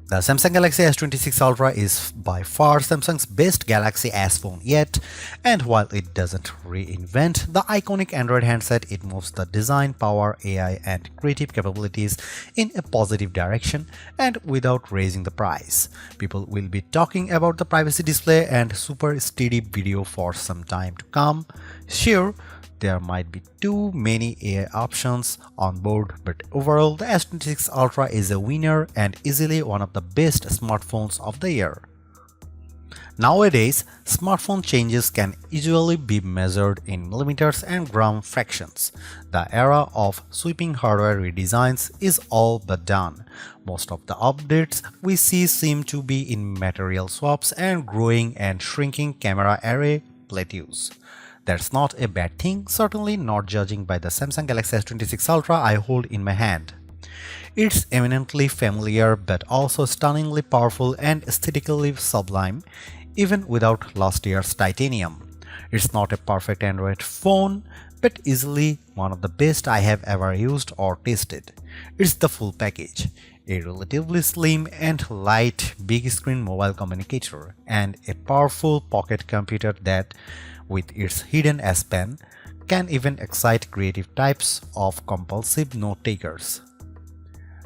The Samsung Galaxy S26 Ultra is by far Samsung's best Galaxy S phone yet, and while it doesn't reinvent the iconic Android handset, it moves the design, power, AI, and creative capabilities in a positive direction and without raising the price. People will be talking about the privacy display and super steady video for some time to come. Sure, there might be too many AI options on board, but overall the S26 Ultra is a winner and easily one of the best smartphones of the year. Nowadays, smartphone changes can usually be measured in millimeters and gram fractions. The era of sweeping hardware redesigns is all but done. Most of the updates we see seem to be in material swaps and growing and shrinking camera array plateaus. That's not a bad thing, certainly not judging by the Samsung Galaxy S26 Ultra I hold in my hand. It's eminently familiar but also stunningly powerful and aesthetically sublime, even without last year's titanium. It's not a perfect Android phone, but easily one of the best I have ever used or tested. It's the full package. A relatively slim and light big screen mobile communicator, and a powerful pocket computer that, with its hidden S Pen, can even excite creative types of compulsive note-takers.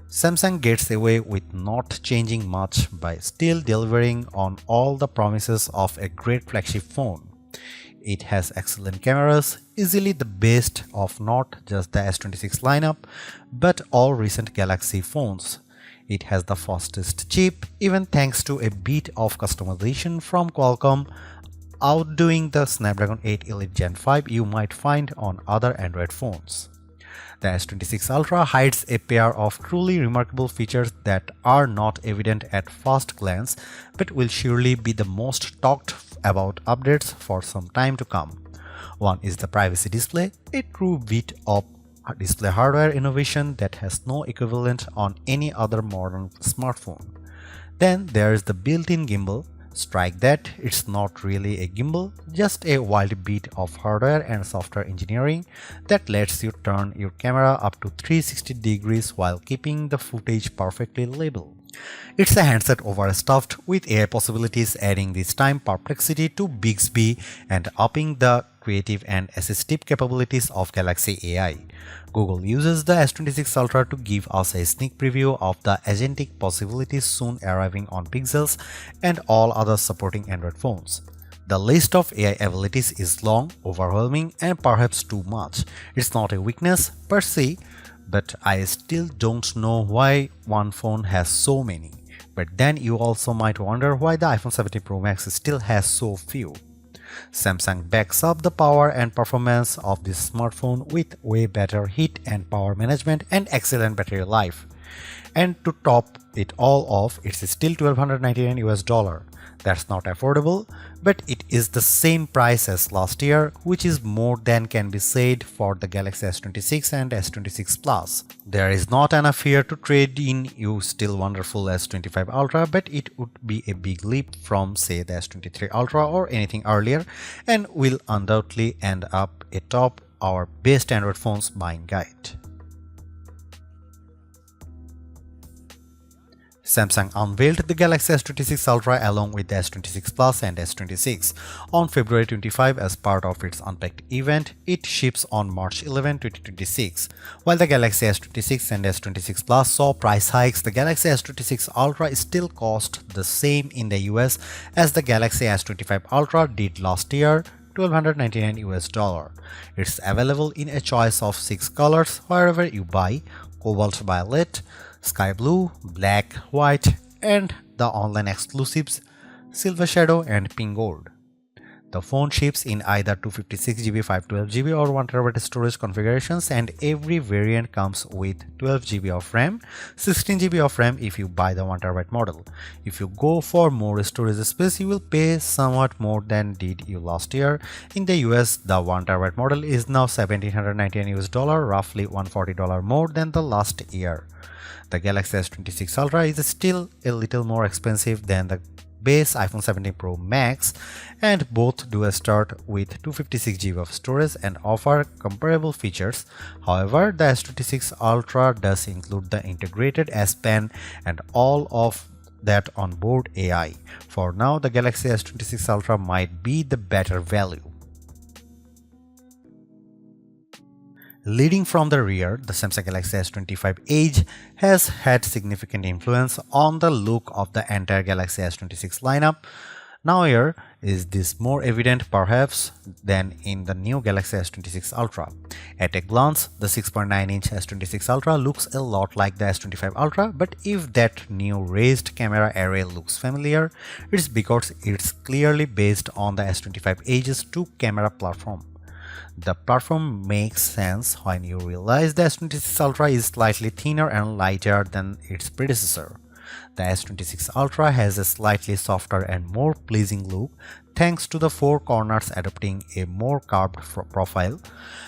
Samsung gets away with not changing much by still delivering on all the promises of a great flagship phone. It has excellent cameras, easily the best of not just the S26 lineup, but all recent Galaxy phones. It has the fastest chip, even thanks to a bit of customization from Qualcomm, outdoing the Snapdragon 8 Elite Gen 5 you might find on other Android phones. The S26 Ultra hides a pair of truly remarkable features that are not evident at first glance but will surely be the most talked about updates for some time to come. One is the privacy display, a true bit of display hardware innovation that has no equivalent on any other modern smartphone. Then there is the built-in gimbal. Strike that, it's not really a gimbal, just a wild bit of hardware and software engineering that lets you turn your camera up to 360 degrees while keeping the footage perfectly labeled. It's a handset overstuffed with AI possibilities, adding this time perplexity to Bixby and upping the creative and assistive capabilities of Galaxy AI. Google uses the S26 Ultra to give us a sneak preview of the agentic possibilities soon arriving on Pixels and all other supporting Android phones. The list of AI abilities is long, overwhelming, and perhaps too much. It's not a weakness per se, but I still don't know why one phone has so many. But then you also might wonder why the iPhone 17 Pro Max still has so few. Samsung backs up the power and performance of this smartphone with way better heat and power management and excellent battery life. And to top it all off, it's still $1,299 US. That's not affordable, but it is the same price as last year, which is more than can be said for the Galaxy S26 and S26 Plus. There is not enough here to trade in your still wonderful S25 Ultra, but it would be a big leap from say the S23 Ultra or anything earlier, and will undoubtedly end up atop our best Android phones buying guide. Samsung unveiled the Galaxy S26 Ultra along with the S26 Plus and S26 on February 25 as part of its Unpacked event. It ships on March 11, 2026. While the Galaxy S26 and S26 Plus saw price hikes, the Galaxy S26 Ultra still cost the same in the US as the Galaxy S25 Ultra did last year, $1,299 US. It's available in a choice of 6 colors wherever you buy: cobalt violet, sky blue, black, white, and the online exclusives silver shadow and pink gold. The phone ships in either 256GB, 512GB or 1TB storage configurations, and every variant comes with 12GB of RAM, 16GB of RAM if you buy the 1TB model. If you go for more storage space, you will pay somewhat more than did you last year. In the US, the 1TB model is now $1,799 US, roughly $140 more than the last year. The Galaxy S26 Ultra is still a little more expensive than the base iPhone 17 Pro Max, and both do start with 256GB of storage and offer comparable features. However, the S26 Ultra does include the integrated S Pen and all of that onboard AI. For now, the Galaxy S26 Ultra might be the better value. Leading from the rear, the Samsung Galaxy S25 Edge has had significant influence on the look of the entire Galaxy S26 lineup. Now here is this more evident perhaps than in the new Galaxy S26 Ultra. At a glance, the 6.9-inch S26 Ultra looks a lot like the S25 Ultra, but if that new raised camera array looks familiar, it's because it's clearly based on the S25 Edge's two-camera platform. The platform makes sense when you realize the S26 Ultra is slightly thinner and lighter than its predecessor. The S26 Ultra has a slightly softer and more pleasing look thanks to the four corners adopting a more curved profile.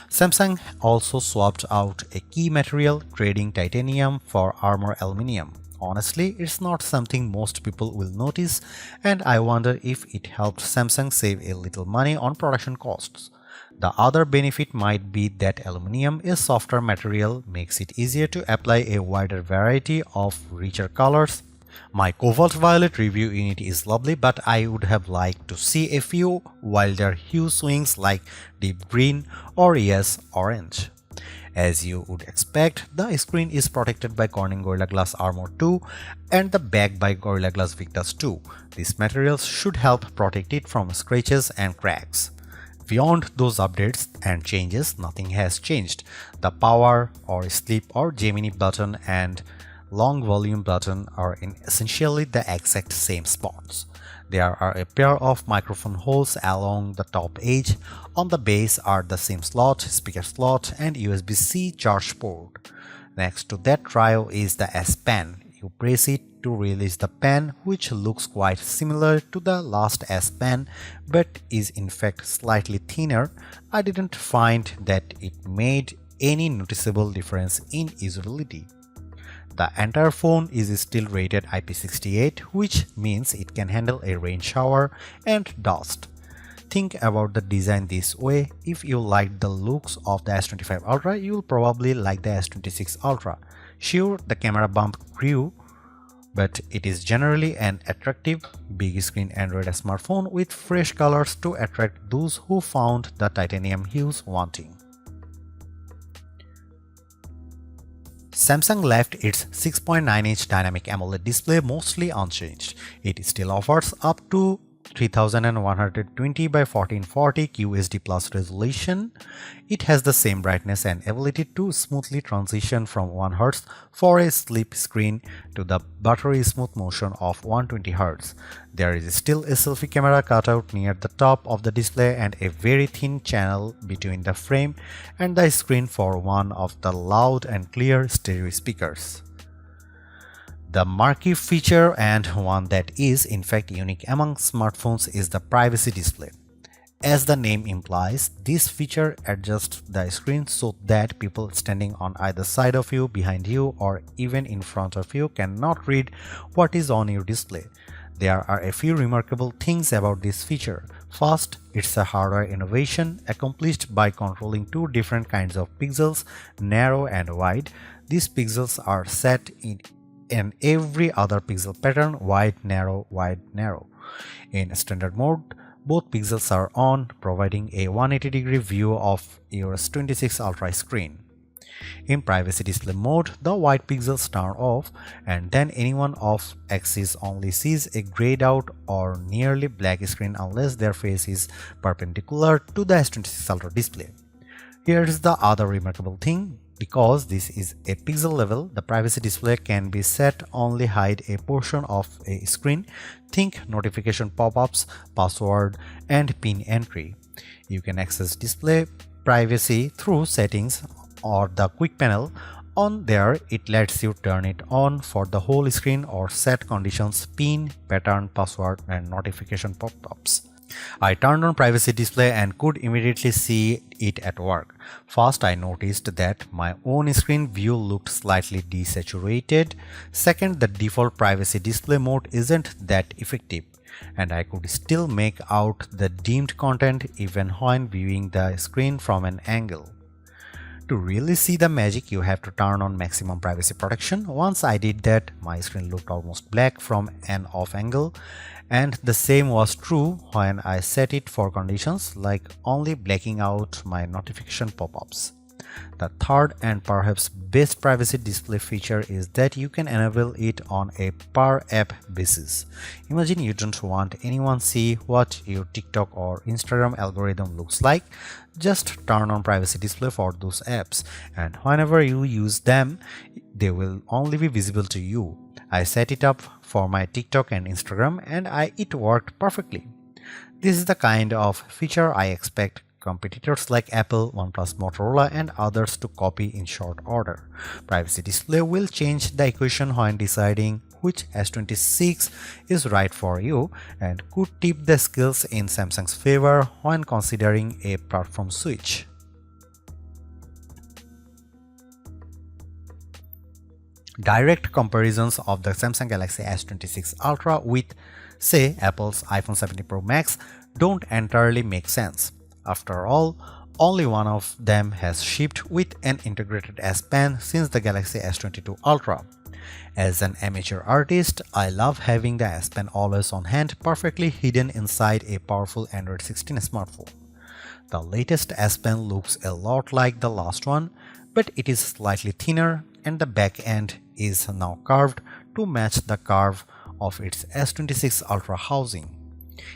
Samsung also swapped out a key material, trading titanium for armor aluminum. Honestly, it's not something most people will notice, and I wonder if it helped Samsung save a little money on production costs. The other benefit might be that aluminum, a softer material, makes it easier to apply a wider variety of richer colors. My cobalt violet review unit is lovely, but I would have liked to see a few wilder hue swings like deep green or orange. As you would expect, the screen is protected by Corning Gorilla Glass Armor 2 and the back by Gorilla Glass Victus 2. These materials should help protect it from scratches and cracks. Beyond those updates and changes, nothing has changed. The power or sleep or Gemini button and long volume button are in essentially the exact same spots. There are a pair of microphone holes along the top edge. On the base are the SIM slot, speaker slot, and USB-C charge port. Next to that trio is the S Pen. You press it to release the pen, which looks quite similar to the last S Pen but is in fact slightly thinner. I didn't find that it made any noticeable difference in usability. The entire phone is still rated IP68, which means it can handle a rain shower and dust. Think about the design this way. If you liked the looks of the S25 Ultra, you'll probably like the S26 Ultra. Sure, the camera bump grew, but it is generally an attractive, big screen Android smartphone with fresh colors to attract those who found the titanium hues wanting. Samsung left its 6.9-inch dynamic AMOLED display mostly unchanged. It still offers up to 3120 by 1440 QHD plus resolution. It has the same brightness and ability to smoothly transition from 1 Hz for a sleep screen to the buttery smooth motion of 120 Hz. There is still a selfie camera cutout near the top of the display and a very thin channel between the frame and the screen for one of the loud and clear stereo speakers. The marquee feature, and one that is in fact unique among smartphones, is the privacy display. As the name implies, this feature adjusts the screen so that people standing on either side of you, behind you, or even in front of you cannot read what is on your display. There are a few remarkable things about this feature. First, it's a hardware innovation accomplished by controlling two different kinds of pixels, narrow and wide. These pixels are set in every other pixel pattern, wide, narrow, wide, narrow. In standard mode, both pixels are on, providing a 180-degree view of your S26 Ultra screen. In privacy display mode, the white pixels turn off, and then anyone off axis only sees a grayed out or nearly black screen unless their face is perpendicular to the S26 Ultra display. Here is the other remarkable thing. Because this is a pixel level, the privacy display can be set only hide a portion of a screen. Think notification pop-ups, password, and PIN entry. You can access display privacy through settings or the quick panel. On there, it lets you turn it on for the whole screen or set conditions, PIN, pattern, password, and notification pop-ups. I turned on privacy display and could immediately see it at work. First, I noticed that my own screen view looked slightly desaturated. Second, the default privacy display mode isn't that effective, and I could still make out the dimmed content even when viewing the screen from an angle. To really see the magic, you have to turn on maximum privacy protection. Once I did that, my screen looked almost black from an off angle, and the same was true when I set it for conditions like only blacking out my notification pop-ups. The third and perhaps best privacy display feature is that you can enable it on a per app basis. Imagine you don't want anyone see what your TikTok or Instagram algorithm looks like. Just turn on privacy display for those apps, and whenever you use them, they will only be visible to you. I set it up for my TikTok and Instagram, and it worked perfectly. This is the kind of feature I expect competitors like Apple, OnePlus, Motorola, and others to copy in short order. Privacy display will change the equation when deciding which S26 is right for you, and could tip the scales in Samsung's favor when considering a platform switch. Direct comparisons of the Samsung Galaxy S26 Ultra with, say, Apple's iPhone 17 Pro Max don't entirely make sense. After all, only one of them has shipped with an integrated S Pen since the Galaxy S22 Ultra. As an amateur artist, I love having the S Pen always on hand, perfectly hidden inside a powerful Android 16 smartphone. The latest S Pen looks a lot like the last one, but it is slightly thinner and the back end is now curved to match the curve of its S26 Ultra housing.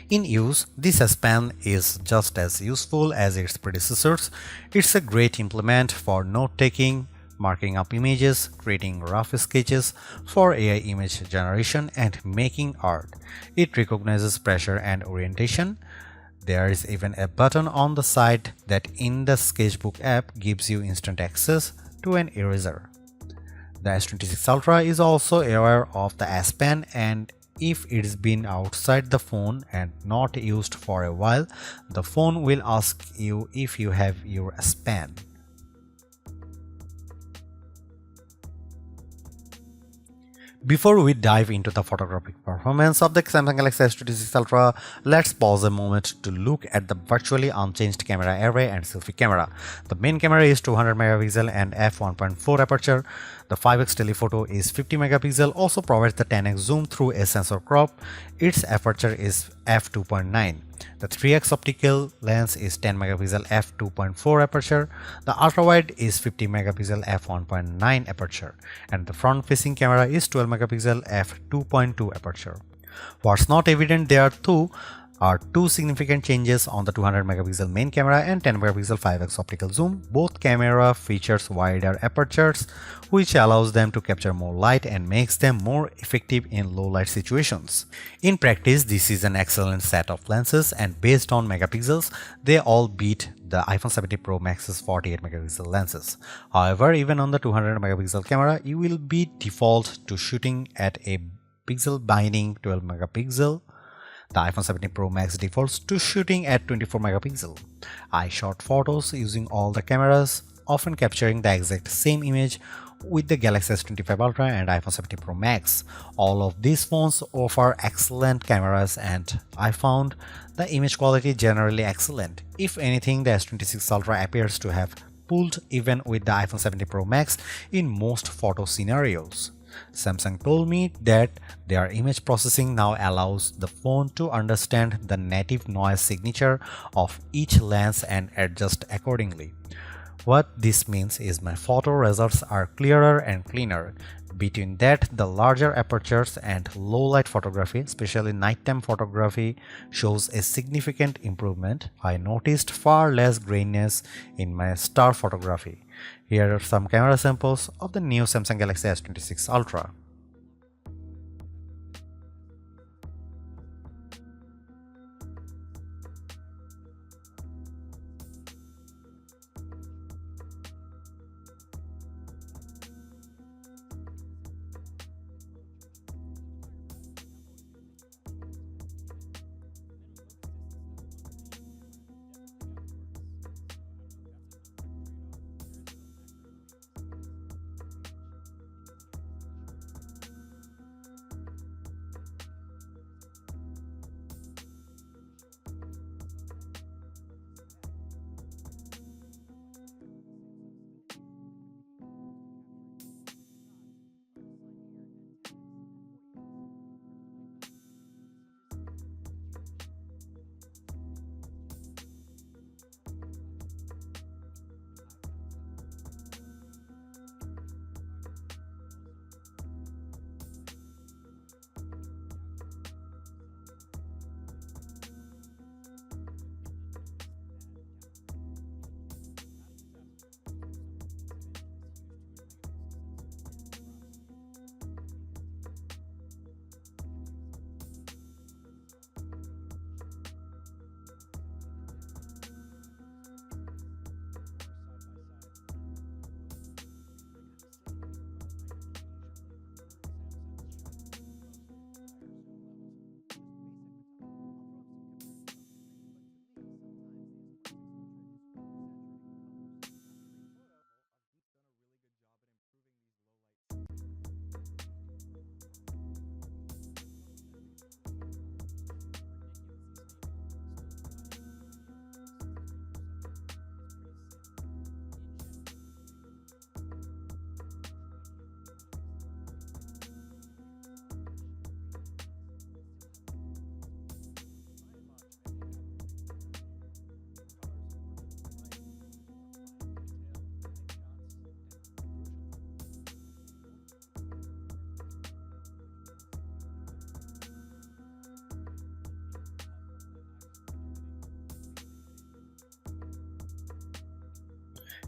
In use, this S Pen is just as useful as its predecessors. It's a great implement for note-taking, marking up images, creating rough sketches for AI image generation, and making art. It recognizes pressure and orientation. There is even a button on the side that in the Sketchbook app gives you instant access to an eraser. The S26 Ultra is also aware of the S Pen, and if it's been outside the phone and not used for a while, the phone will ask you if you have your S Pen. Before we dive into the photographic performance of the Samsung Galaxy S26 Ultra, let's pause a moment to look at the virtually unchanged camera array and selfie camera. The main camera is 200 megapixel and f1.4 aperture. The 5x telephoto is 50 megapixel, also provides the 10x zoom through a sensor crop. Its aperture is f2.9. The 3x optical lens is 10 megapixel f2.4 aperture. The ultra-wide is 50 megapixel f1.9 aperture, and the front-facing camera is 12 megapixel f2.2 aperture. What's not evident there too are two significant changes on the 200 megapixel main camera and 10 megapixel 5x optical zoom. Both camera features wider apertures, which allows them to capture more light and makes them more effective in low light situations. In practice, this is an excellent set of lenses, and based on megapixels, they all beat the iPhone 17 Pro Max's 48 megapixel lenses. However, even on the 200 megapixel camera, you will be default to shooting at a pixel binding 12 megapixel. The iPhone 17 Pro Max defaults to shooting at 24 megapixel. I shot photos using all the cameras, often capturing the exact same image with the Galaxy S25 Ultra and iPhone 17 Pro Max. All of these phones offer excellent cameras, and I found the image quality generally excellent. If anything, the S26 Ultra appears to have pulled even with the iPhone 17 Pro Max in most photo scenarios. Samsung told me that their image processing now allows the phone to understand the native noise signature of each lens and adjust accordingly. What this means is my photo results are clearer and cleaner. Between that, the larger apertures and low light photography, especially nighttime photography, shows a significant improvement. I noticed far less graininess in my star photography. Here are some camera samples of the new Samsung Galaxy S26 Ultra.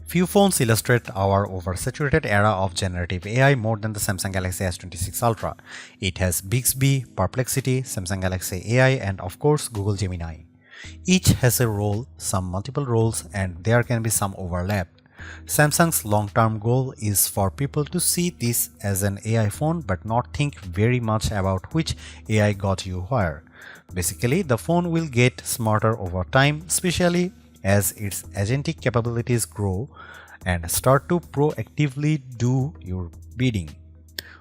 Few phones illustrate our oversaturated era of generative AI more than the Samsung Galaxy S26 Ultra. It has Bixby, Perplexity, Samsung Galaxy AI, and of course Google Gemini. Each has a role, some multiple roles, and there can be some overlap. Samsung's long-term goal is for people to see this as an AI phone but not think very much about which AI got you where. Basically, the phone will get smarter over time, especially as its agentic capabilities grow and start to proactively do your bidding.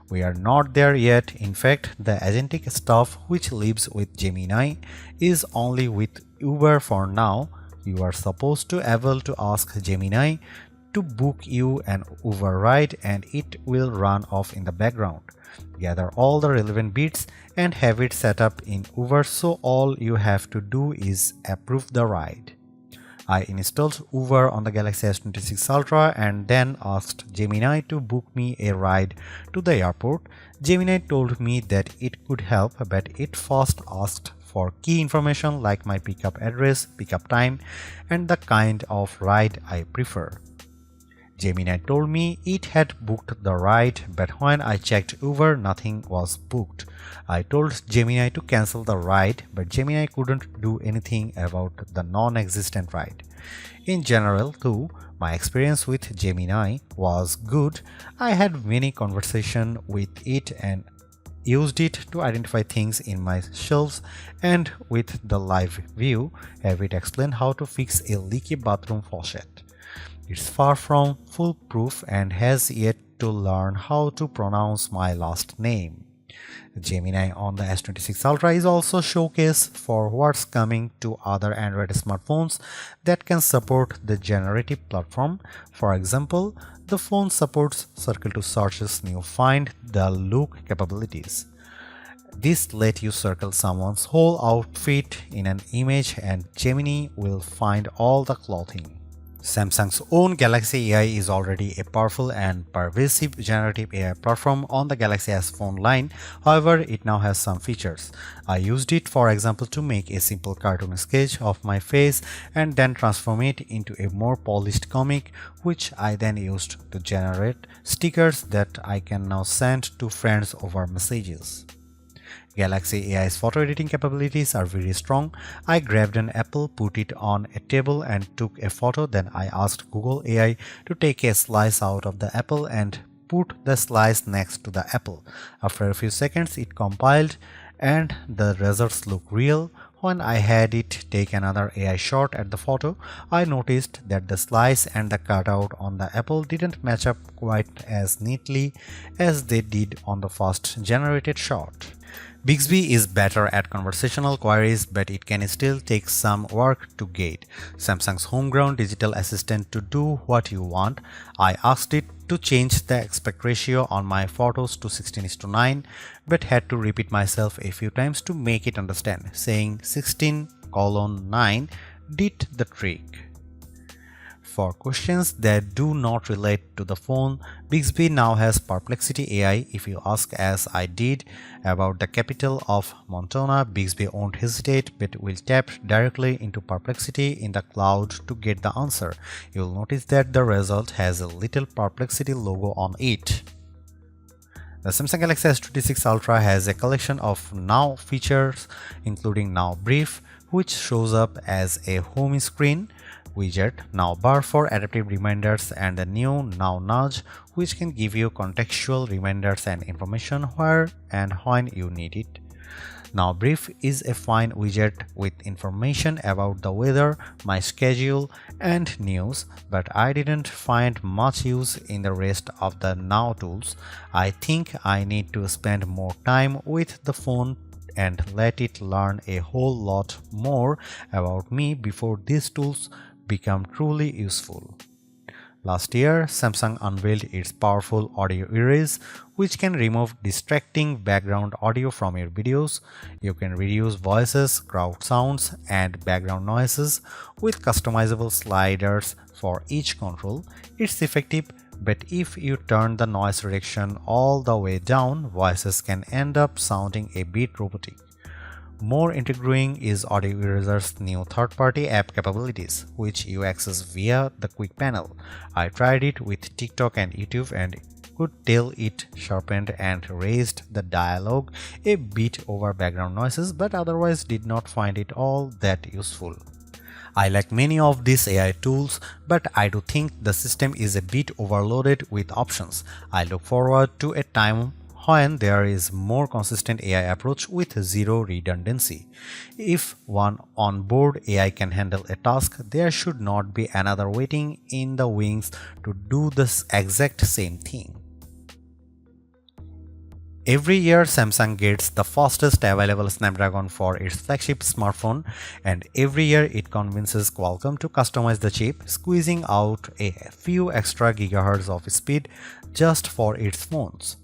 We are not there yet. In fact, the agentic stuff which lives with Gemini is only with Uber for now. You are supposed to able to ask Gemini to book you an Uber ride and it will run off in the background. Gather all the relevant bits and have it set up in Uber, so all you have to do is approve the ride. I installed Uber on the Galaxy S26 Ultra and then asked Gemini to book me a ride to the airport. Gemini told me that it could help, but it first asked for key information like my pickup address, pickup time, and the kind of ride I prefer. Gemini told me it had booked the ride, but when I checked Uber, nothing was booked. I told Gemini to cancel the ride, but Gemini couldn't do anything about the non-existent ride. In general, too, my experience with Gemini was good. I had many conversations with it and used it to identify things in my shelves, and with the live view, have it explain how to fix a leaky bathroom faucet. It's far from foolproof and has yet to learn how to pronounce my last name. Gemini on the S26 Ultra is also showcase for what's coming to other Android smartphones that can support the generative platform. For example, the phone supports Circle to Search's new Find the Look capabilities. This lets you circle someone's whole outfit in an image and Gemini will find all the clothing. Samsung's own Galaxy AI is already a powerful and pervasive generative AI platform on the Galaxy S phone line. However, it now has some features. I used it, for example, to make a simple cartoon sketch of my face and then transform it into a more polished comic, which I then used to generate stickers that I can now send to friends over messages. Galaxy AI's photo editing capabilities are very strong. I grabbed an apple, put it on a table and took a photo. Then I asked Google AI to take a slice out of the apple and put the slice next to the apple. After a few seconds, it compiled and the results look real. When I had it take another AI shot at the photo, I noticed that the slice and the cutout on the apple didn't match up quite as neatly as they did on the first generated shot. Bixby is better at conversational queries, but it can still take some work to get Samsung's homegrown digital assistant to do what you want. I asked it to change the aspect ratio on my photos to 16:9, but had to repeat myself a few times to make it understand. Saying 16:9 did the trick. For questions that do not relate to the phone, Bixby now has Perplexity AI. If you ask, as I did, about the capital of Montana, Bixby won't hesitate but will tap directly into Perplexity in the cloud to get the answer. You'll notice that the result has a little Perplexity logo on it. The Samsung Galaxy S26 Ultra has a collection of Now features, including Now Brief, which shows up as a home screen widget, Now Bar for adaptive reminders, and the new Now Nudge, which can give you contextual reminders and information where and when you need it. Now Brief is a fine widget with information about the weather, my schedule, and news, but I didn't find much use in the rest of the Now tools. I think I need to spend more time with the phone and let it learn a whole lot more about me before these tools become truly useful. Last year, Samsung unveiled its powerful audio erase, which can remove distracting background audio from your videos. You can reduce voices, crowd sounds, and background noises with customizable sliders for each control. It's effective, but if you turn the noise reduction all the way down, voices can end up sounding a bit robotic. More intriguing is Audio Eraser's new third-party app capabilities, which you access via the quick panel. I tried it with TikTok and YouTube and could tell it sharpened and raised the dialogue a bit over background noises, but otherwise did not find it all that useful. I like many of these AI tools, but I do think the system is a bit overloaded with options. I look forward to a time when there is more consistent AI approach with zero redundancy. If one onboard AI can handle a task, there should not be another waiting in the wings to do the exact same thing. Every year, Samsung gets the fastest available Snapdragon for its flagship smartphone, and every year it convinces Qualcomm to customize the chip, squeezing out a few extra gigahertz of speed just for its phones.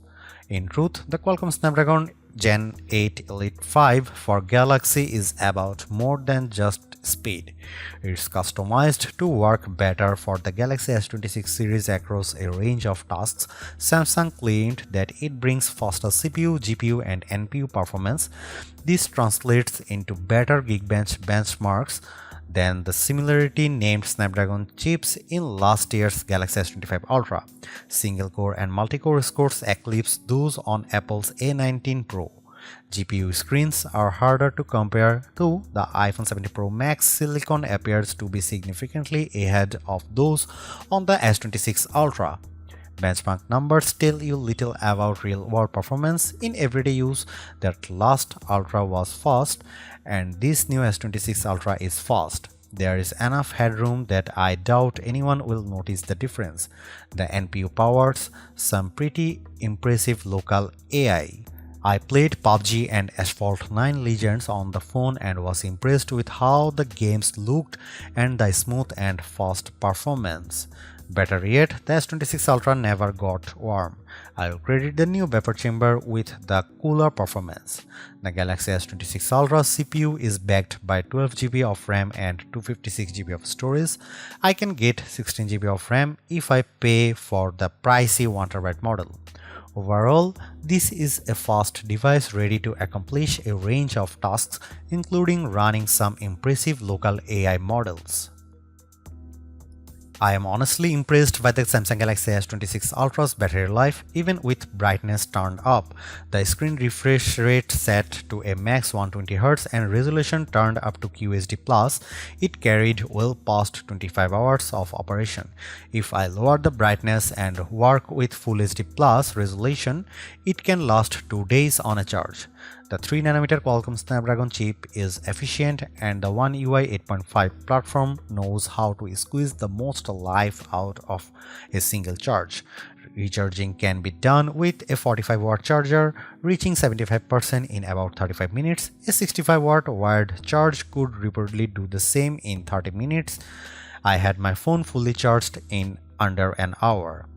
In truth, the Qualcomm Snapdragon Gen 8 Elite 5 for Galaxy is about more than just speed. It's customized to work better for the Galaxy S26 series across a range of tasks. Samsung claimed that it brings faster CPU, GPU, and NPU performance. This translates into better Geekbench benchmarks than the similarly named Snapdragon chips in last year's Galaxy S25 Ultra. Single-core and multi-core scores eclipse those on Apple's A19 Pro. GPU screens are harder to compare to the iPhone 17 Pro Max. Silicon appears to be significantly ahead of those on the S26 Ultra. Benchmark numbers tell you little about real-world performance in everyday use. That last Ultra was fast, and this new S26 Ultra is fast. There is enough headroom that I doubt anyone will notice the difference. The NPU powers some pretty impressive local AI. I played PUBG and Asphalt 9 Legends on the phone and was impressed with how the games looked and the smooth and fast performance. Better yet, the S26 Ultra never got warm. I will credit the new vapor chamber with the cooler performance. The Galaxy S26 Ultra CPU is backed by 12GB of RAM and 256GB of storage. I can get 16GB of RAM if I pay for the pricey 1TB model. Overall, this is a fast device ready to accomplish a range of tasks, including running some impressive local AI models. I am honestly impressed by the Samsung Galaxy S26 Ultra's battery life. Even with brightness turned up, the screen refresh rate set to a max 120Hz and resolution turned up to QHD+, it carried well past 25 hours of operation. If I lower the brightness and work with Full HD+ resolution, it can last 2 days on a charge. The 3nm Qualcomm Snapdragon chip is efficient, and the One UI 8.5 platform knows how to squeeze the most life out of a single charge. Recharging can be done with a 45-watt charger, reaching 75% in about 35 minutes. A 65-watt wired charge could reportedly do the same in 30 minutes. I had my phone fully charged in under an hour.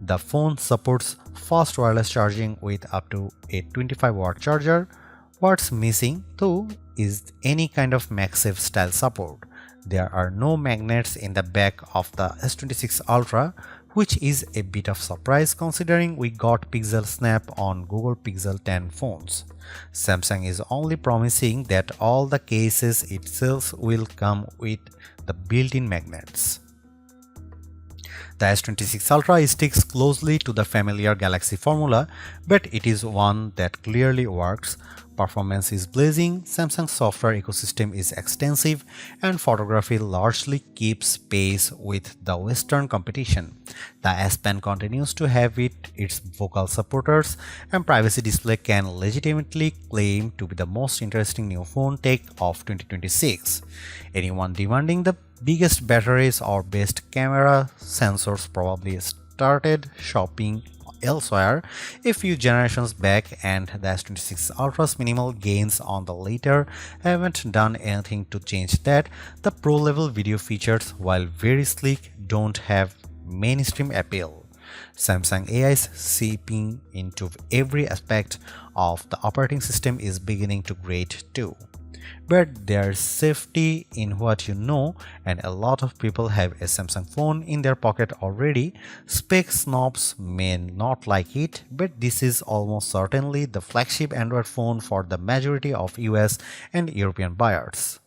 The phone supports fast wireless charging with up to a 25-watt charger. What's missing, though, is any kind of MagSafe style support. There are no magnets in the back of the S26 Ultra, which is a bit of surprise considering we got Pixel Snap on Google Pixel 10 phones. Samsung is only promising that all the cases it sells will come with the built-in magnets. The S26 Ultra sticks closely to the familiar Galaxy formula, but it is one that clearly works. Performance is blazing, Samsung's software ecosystem is extensive, and photography largely keeps pace with the Western competition. The S Pen continues to have its vocal supporters, and Privacy Display can legitimately claim to be the most interesting new phone tech of 2026. Anyone demanding the biggest batteries or best camera sensors probably started shopping elsewhere a few generations back, and the S26 Ultra's minimal gains on the later haven't done anything to change that. The pro-level video features, while very sleek, don't have mainstream appeal. Samsung AI's seeping into every aspect of the operating system is beginning to grate too. But there's safety in what you know, and a lot of people have a Samsung phone in their pocket already. Spec snobs may not like it, but this is almost certainly the flagship Android phone for the majority of US and European buyers.